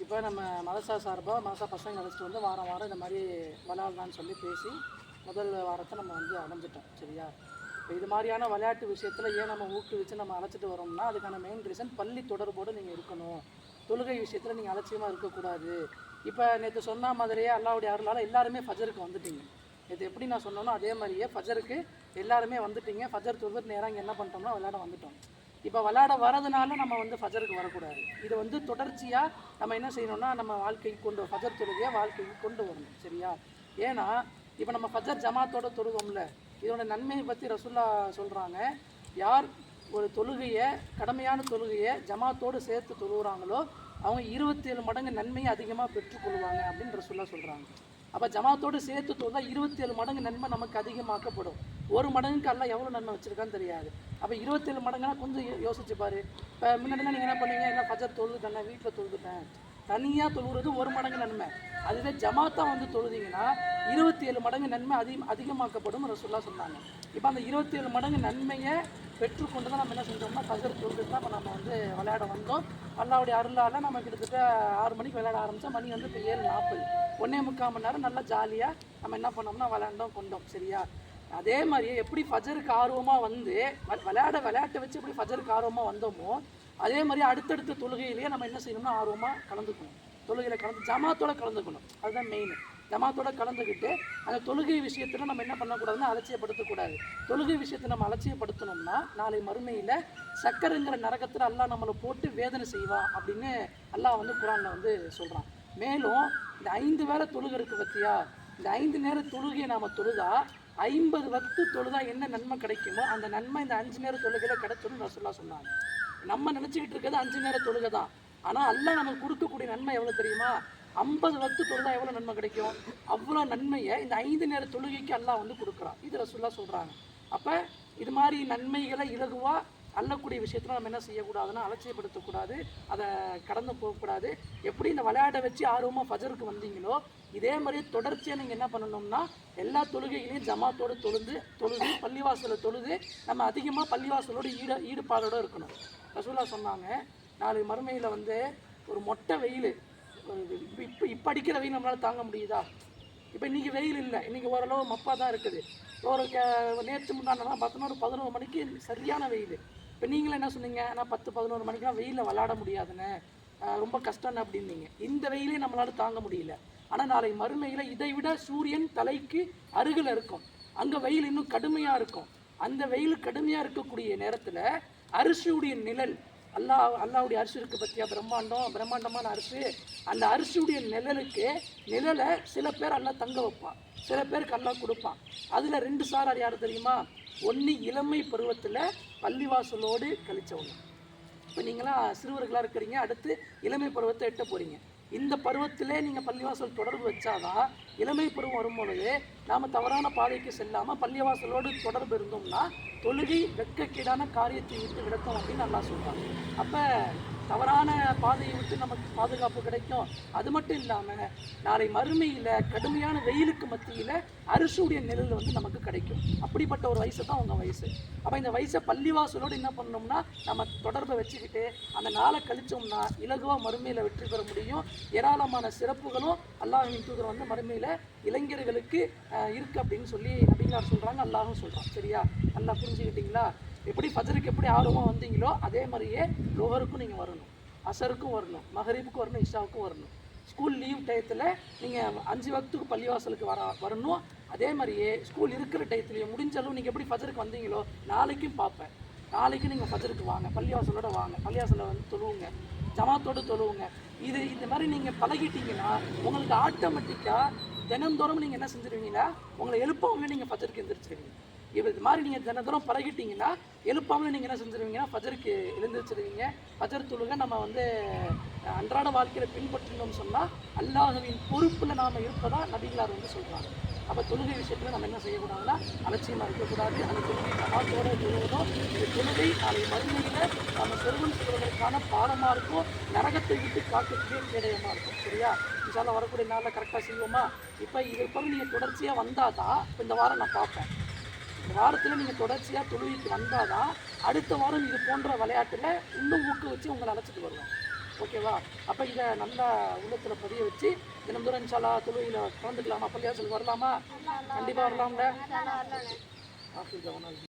இப்போ நம்ம மதசா சார்பாக மதசா பசங்க அழைச்சிட்டு வந்து வாரம் வாரம் இந்த மாதிரி விளையாடலான்னு சொல்லி பேசி முதல் வாரத்தை நம்ம வந்து அடைஞ்சிட்டோம். சரியா? இப்போ இது மாதிரியான விளையாட்டு விஷயத்தில் ஏன் நம்ம ஊக்குவிச்சு நம்ம அழைச்சிட்டு வரோம்னா அதுக்கான மெயின் ரீசன் பள்ளி தொடர்போடு நீங்கள் இருக்கணும். தொழுகை விஷயத்தில் நீங்கள் அலட்சியமாக இருக்கக்கூடாது. இப்போ நேற்று சொன்ன மாதிரியே அல்லாவுடைய அருளால் எல்லாருமே ஃபஜருக்கு வந்துட்டீங்க. நேற்று எப்படி நான் சொன்னோனோ அதே மாதிரியே ஃபஜருக்கு எல்லாருமே வந்துட்டீங்க. ஃபஜர் தொழுது நேராக இங்கே என்ன பண்ணிட்டோம்னா விளையாட வந்துட்டோம். இப்போ விளையாட வரதுனால நம்ம வந்து ஃபஜருக்கு வரக்கூடாது. இது வந்து தொடர்ச்சியாக நம்ம என்ன செய்யணும்னா நம்ம வாழ்க்கைக்கு ஃபஜர் தொழுகையை வாழ்க்கைக்கு கொண்டு வரணும். சரியா? ஏன்னா இப்போ நம்ம ஃபஜர் ஜமாத்தோடு தொழுவோம்ல, இதோட நன்மையை பற்றி ரசூல்லா சொல்கிறாங்க. யார் ஒரு தொழுகையை கடமையான தொழுகையை ஜமாத்தோடு சேர்த்து தொழுகிறாங்களோ அவங்க 27 மடங்கு நன்மையை அதிகமாக பெற்றுக்கொள்வாங்க அப்படின்னு ரசூல்லா சொல்கிறாங்க. அப்போ ஜமாத்தோடு சேர்த்து தொழுதா 27 மடங்கு நன்மை நமக்கு அதிகமாக்கப்படும். ஒரு மடங்குக்கு எல்லாம் எவ்வளோ நன்மை வச்சுருக்கான்னு தெரியாது. அப்போ 27 மடங்குனா கொஞ்சம் யோசிச்சு பாரு. இப்போ முன்னாடினா நீங்கள் என்ன பண்ணீங்க, என்ன ஃபஜர் தொழுதுட்டேன், வீட்டில் தொழுதுட்டேன், தனியாக தொழுகிறது 1 மடங்கு நன்மை. அதுவே ஜமாத்தாக வந்து தொழுதிங்கன்னா 27 மடங்கு நன்மை அதிகமாக்கப்படும் ரசூல்லா சொன்னாங்க. இப்போ அந்த 27 மடங்கு நன்மையை பெற்றுக்கொண்டு தான் நம்ம என்ன செஞ்சோம்னா ஃபஜர் தொழுதுட்டு தான் இப்போ நம்ம வந்து விளையாட வந்தோம். அல்லாவுடைய அருளால் நம்ம கிட்டத்தட்ட 6 மணிக்கு விளையாட ஆரம்பித்தோம். மணி வந்து இப்போ 7:40, 1.25 மணி நேரம் நல்லா ஜாலியாக நம்ம என்ன பண்ணோம்னா விளையாண்டோம் கொண்டோம். சரியா? அதே மாதிரியே எப்படி ஃபஜருக்கு ஆர்வமாக வந்து விளையாட்டை வச்சு எப்படி ஃபஜருக்கு ஆர்வமாக வந்தோமோ அதே மாதிரி அடுத்தடுத்த தொழுகையிலேயே நம்ம என்ன செய்யணும்னா ஆர்வமாக கலந்துக்கணும். தொழுகையில் ஜமாத்தோட கலந்துக்கணும். அதுதான் மெயின். ஜமாத்தோட கலந்துக்கிட்டு அந்த தொழுகை விஷயத்தில் நம்ம என்ன பண்ணக்கூடாதுன்னா அலட்சியப்படுத்தக்கூடாது. தொழுகை விஷயத்தை நம்ம அலட்சியப்படுத்தணும்னா நாளை மறுமையில் சக்கரைங்கிற நரகத்தில் அல்லாஹ் நம்மளை போட்டு வேதனை செய்வான் அப்படின்னு அல்லாஹ் வந்து குரானில் வந்து சொல்கிறான். மேலும் இந்த 5 வேளை தொழுகை இருக்குது பற்றியா, இந்த 5 நேர தொழுகையை நாம் தொழுதா 50 வக்து தொழுதா என்ன நன்மை கிடைக்குமோ அந்த நன்மை இந்த 5 நேர தொழுகையில் கிடைச்சோன்னு ரசூல்லா சொன்னாங்க. நம்ம நினச்சிக்கிட்டு இருக்கிறது 5 நேர தொழுகை தான். ஆனால் அல்லாஹ் நமக்கு கொடுக்கக்கூடிய நன்மை எவ்வளோ தெரியுமா? 50 வக்து தொழுதா எவ்வளோ நன்மை கிடைக்கும்? அவ்வளோ நன்மையை இந்த 5 நேர தொழுகைக்கு அல்லாஹ் வந்து கொடுக்குறான். இது ரசூல்லா சொல்கிறாங்க. அப்போ இது மாதிரி நன்மைகளை இலகுவாக அள்ளக்கூடிய விஷயத்தில் நம்ம என்ன செய்யக்கூடாதுன்னா அலட்சியப்படுத்தக்கூடாது, அதை கடந்து போகக்கூடாது. எப்படி இந்த விளையாட வச்சு ஆர்வமாக ஃபஜருக்கு வந்தீங்களோ இதே மாதிரி தொடர்ச்சியாக நீங்கள் என்ன பண்ணணும்னா எல்லா தொழுகைகளையும் ஜமாத்தோடு தொழுது பள்ளிவாசலில் தொழுது நம்ம அதிகமாக பள்ளிவாசலோடு ஈடுபாடோடு இருக்கணும். ரசூல்லா சொன்னாங்க, நாளை மறுமையில் வந்து ஒரு மொட்டை வெயில், இப்போ அடிக்கிற வெயில் நம்மளால் தாங்க முடியுதா? இப்போ இன்றைக்கி வெயில் இல்லை, இன்றைக்கி ஓரளவு மப்பாக தான் இருக்குது. ஒரு நேற்று முன்னாடிலாம் பார்த்தோன்னா ஒரு 11 மணிக்கு சரியான வெயில். இப்போ நீங்களும் என்ன சொன்னீங்க, ஆனால் 10-11 மணிக்கெலாம் வெயிலில் விளாட முடியாதுன்னு, ரொம்ப கஷ்டம்னு அப்படின்னீங்க. இந்த வெயிலே நம்மளால் தாங்க முடியல. ஆனால் நாளை மறுமையில் இதை விட சூரியன் தலைக்கு அருகில் இருக்கும், அங்கே வெயில் இன்னும் கடுமையாக இருக்கும். அந்த வெயில் கடுமையாக இருக்கக்கூடிய நேரத்தில் அரிசியுடைய நிழல், அல்லாவுடைய அரிசி இருக்குது பற்றியா, பிரம்மாண்டமான அரிசி, அந்த அரிசியுடைய நிழலை சில பேர் அல்லாஹ் தங்க வைப்பான், சில பேருக்கு அல்லாஹ் கொடுப்பான். அதில் 2 சாரார் யார் தெரியுமா? ஒன்று இளமை பருவத்தில் பள்ளிவாசலோடு கழிச்சவங்க. இப்போ நீங்களாம் சிறுவர்களாக இருக்கிறீங்க, அடுத்து இளமை பருவத்தை எட்ட போகிறீங்க. இந்த பருவத்திலே நீங்கள் பள்ளிவாசல் தொடர்பு வச்சாதான் இளமை பருவம் வரும்பொழுது நாம் தவறான பாதைக்கு செல்லாமல் பள்ளிவாசலோடு தொடர்பு இருந்தோம்னா தொழுகை வெட்கக்கீடான காரியத்தை விட்டு விளக்கும் அப்படின்னு நல்லா சொல்கிறாங்க. அப்போ தவறான பாதையை விட்டு நமக்கு பாதுகாப்பு கிடைக்கும். அது மட்டும் இல்லாமல் நாளை மறுமையில் கடுமையான வெயிலுக்கு மத்தியில் அரிசியுடைய நிழல் வந்து நமக்கு கிடைக்கும். அப்படிப்பட்ட ஒரு வயசு தான் உங்கள் வயசு. அப்போ இந்த வயசை பள்ளிவாசலோடு என்ன பண்ணோம்னா நம்ம தொடர்பை வச்சுக்கிட்டு அந்த நாளை கழிச்சோம்னா இலகுவாக மறுமையில் வெற்றி பெற முடியும். ஏராளமான சிறப்புகளும் அல்லாஹ்வின் தூதர் வந்து மறுமையில் இளைஞர்களுக்கு இருக்குது அப்படின்னு சொல்லி நபிகளார் சொல்கிறாங்க, அல்லாஹும் சொல்கிறான். சரியா? நல்லா புரிஞ்சுக்கிட்டீங்களா? எப்படி ஃபஜருக்கு எப்படி ஆர்வமாக வந்தீங்களோ அதே மாதிரியே லோஹருக்கும் நீங்கள் வரணும், அசருக்கும் வரணும், மகரிபுக்கும் வரணும், இஷாவுக்கும் வரணும். ஸ்கூல் லீவ் டயத்தில் நீங்கள் 5 வக்துக்கு பள்ளிவாசலுக்கு வரணும். அதே மாதிரியே ஸ்கூல் இருக்கிற டயத்துலேயும் முடிஞ்சளவு நீங்கள் எப்படி ஃபஜருக்கு வந்தீங்களோ நாளைக்கும் பார்ப்பேன். நாளைக்கு நீங்கள் ஃபஜருக்கு வாங்க, பள்ளிவாசலோடு வாங்க, பள்ளிவாசலில் வந்து தொழுவுங்க, ஜமாத்தோடு தொழுவுங்க. இந்த மாதிரி நீங்கள் பழகிட்டீங்கன்னா உங்களுக்கு ஆட்டோமேட்டிக்காக தினந்தோறும் நீங்கள் என்ன செஞ்சுருவீங்கன்னா உங்களை எழுப்பவங்க நீங்கள் ஃபஜருக்கு எழுந்திரிச்சிருவீங்க. இது மாதிரி நீங்கள் தினந்தோறும் பழகிட்டீங்கன்னா எழுப்பாமல் நீங்கள் என்ன செஞ்சுருவீங்கன்னா ஃபஜருக்கு எழுந்திரிச்சிருவீங்க. ஃபஜர் தொழுகை நம்ம வந்து அன்றாட வாழ்க்கையில் பின்பற்றணும்னு சொன்னால் அல்லாஹ்வின் பொறுப்பில் நாம் இருப்பதா நபிகளார் வந்து சொல்கிறாங்க. அப்போ தொழுகை விஷயத்தில் நம்ம என்ன செய்யக்கூடாதுன்னா அலட்சியமாக இருக்கக்கூடாது. அந்த தொழுகை ஜமாத்தோடு தொழுவதும் இந்த தொழுகை நாளை மறுமையில் நம்ம செல்வம் செய்வதற்கான பாடமாக இருக்கும், நரகத்தை விட்டு காக்கக்கூடிய கேடயமாக இருக்கும். சரியா? இன்ஷால்லா வரக்கூடிய நாளில் கரெக்டாக செய்வோமா? இப்போ இதை போய் நீங்கள் தொடர்ச்சியாக வந்தால் தான் இப்போ இந்த வாரம் நான் பார்ப்பேன். இந்த வாரத்தில் நீங்கள் தொடர்ச்சியாக தொழுகைக்கு வந்தால் தான் அடுத்த வாரம் இது போன்ற விளையாட்டில் இன்னும் ஊக்குவிச்சு உங்களை அழைச்சிட்டு வருவேன். ஓகேவா? அப்போ இதை நல்லா உள்ளத்தில் பதிய வச்சு தினந்தோறும் இன்ஷா அல்லாஹ் தொழுகையில் கலந்துக்கலாமா? பள்ளியாசலுக்கு வரலாமா? கண்டிப்பாக வரலாம்ல. ஆஃபீஸ்